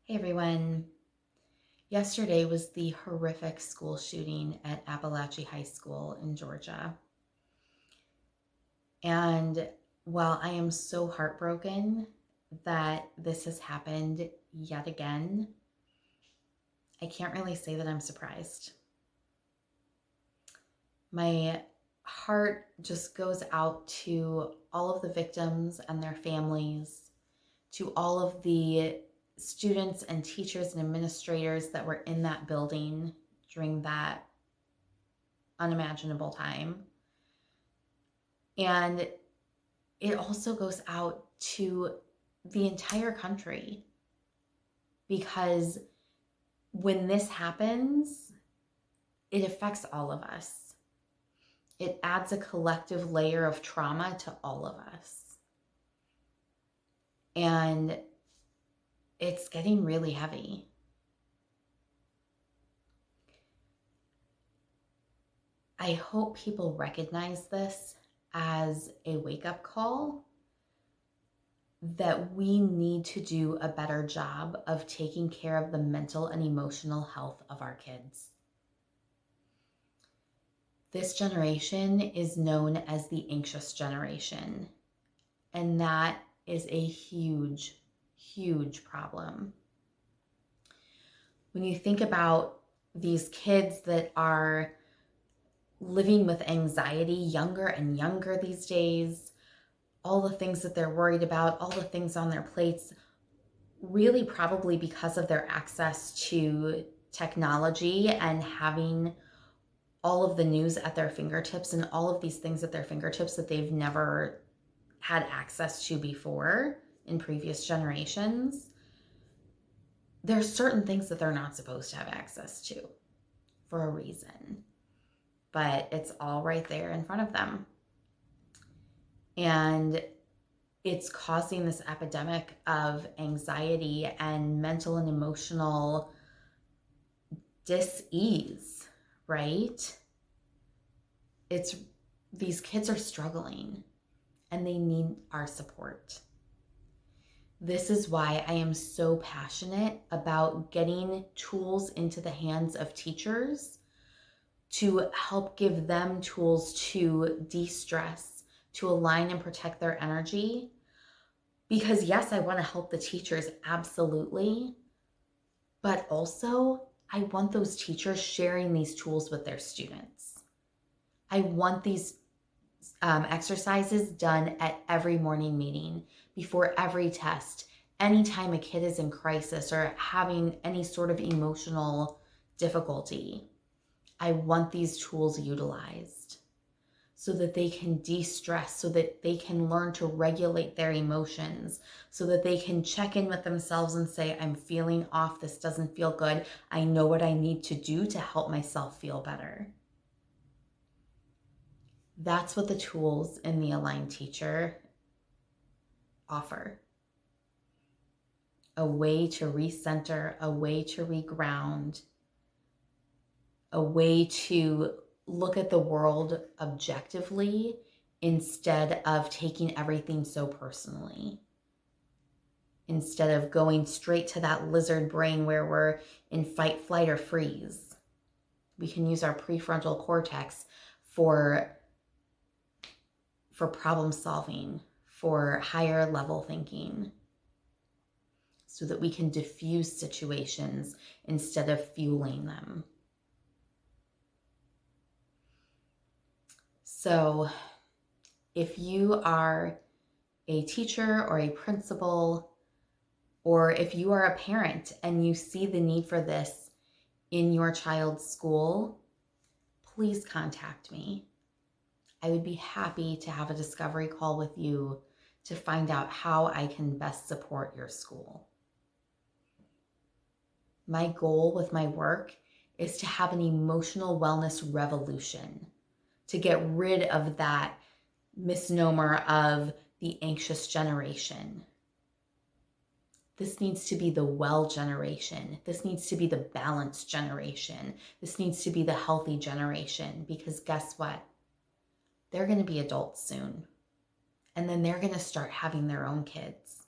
Hey everyone. Yesterday was the horrific school shooting at Appalachia High School in Georgia. And while I am so heartbroken that this has happened yet again, I can't really say that I'm surprised. My heart just goes out to all of the victims and their families, to all of the students and teachers and administrators that were in that building during that unimaginable time. And it also goes out to the entire country because when this happens, it affects all of us. It adds a collective layer of trauma to all of us. And it's getting really heavy. I hope people recognize this as a wake-up call that we need to do a better job of taking care of the mental and emotional health of our kids. This generation is known as the anxious generation, and that is a huge, huge problem. When you think about these kids that are living with anxiety, younger and younger these days, all the things that they're worried about, all the things on their plates, really probably because of their access to technology and having all of the news at their fingertips and all of these things at their fingertips that they've never had access to before in previous generations. There's certain things that they're not supposed to have access to for a reason, but it's all right there in front of them. And it's causing this epidemic of anxiety and mental and emotional dis-ease, right? These kids are struggling and they need our support. This is why I am so passionate about getting tools into the hands of teachers to help give them tools to de-stress, to align and protect their energy. Because yes, I want to help the teachers, absolutely. But also, I want those teachers sharing these tools with their students. I want these exercises done at every morning meeting, before every test, anytime a kid is in crisis or having any sort of emotional difficulty. I want these tools utilized so that they can de-stress, so that they can learn to regulate their emotions, so that they can check in with themselves and say, I'm feeling off, this doesn't feel good. I know what I need to do to help myself feel better. That's what the tools in the Aligned Teacher offer. A way to recenter, a way to reground, a way to look at the world objectively instead of taking everything so personally. Instead of going straight to that lizard brain where we're in fight, flight, or freeze. We can use our prefrontal cortex for problem solving, for higher level thinking, so that we can diffuse situations instead of fueling them. So if you are a teacher or a principal, or if you are a parent and you see the need for this in your child's school, please contact me. I would be happy to have a discovery call with you to find out how I can best support your school. My goal with my work is to have an emotional wellness revolution, to get rid of that misnomer of the anxious generation. This needs to be the well generation. This needs to be the balanced generation. This needs to be the healthy generation, because guess what? They're going to be adults soon. And then they're going to start having their own kids.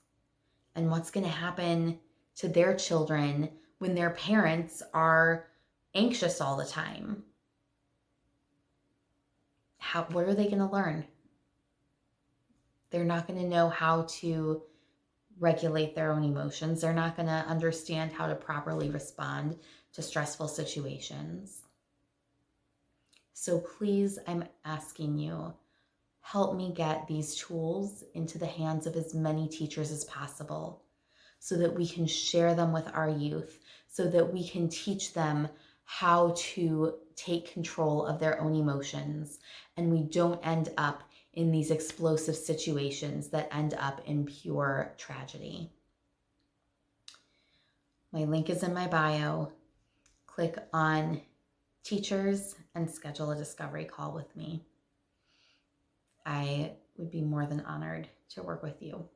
And what's going to happen to their children when their parents are anxious all the time? What are they going to learn? They're not going to know how to regulate their own emotions. They're not going to understand how to properly respond to stressful situations. So please, I'm asking you, help me get these tools into the hands of as many teachers as possible so that we can share them with our youth, so that we can teach them how to take control of their own emotions, and we don't end up in these explosive situations that end up in pure tragedy. My link is in my bio. Click on teachers and schedule a discovery call with me. I would be more than honored to work with you.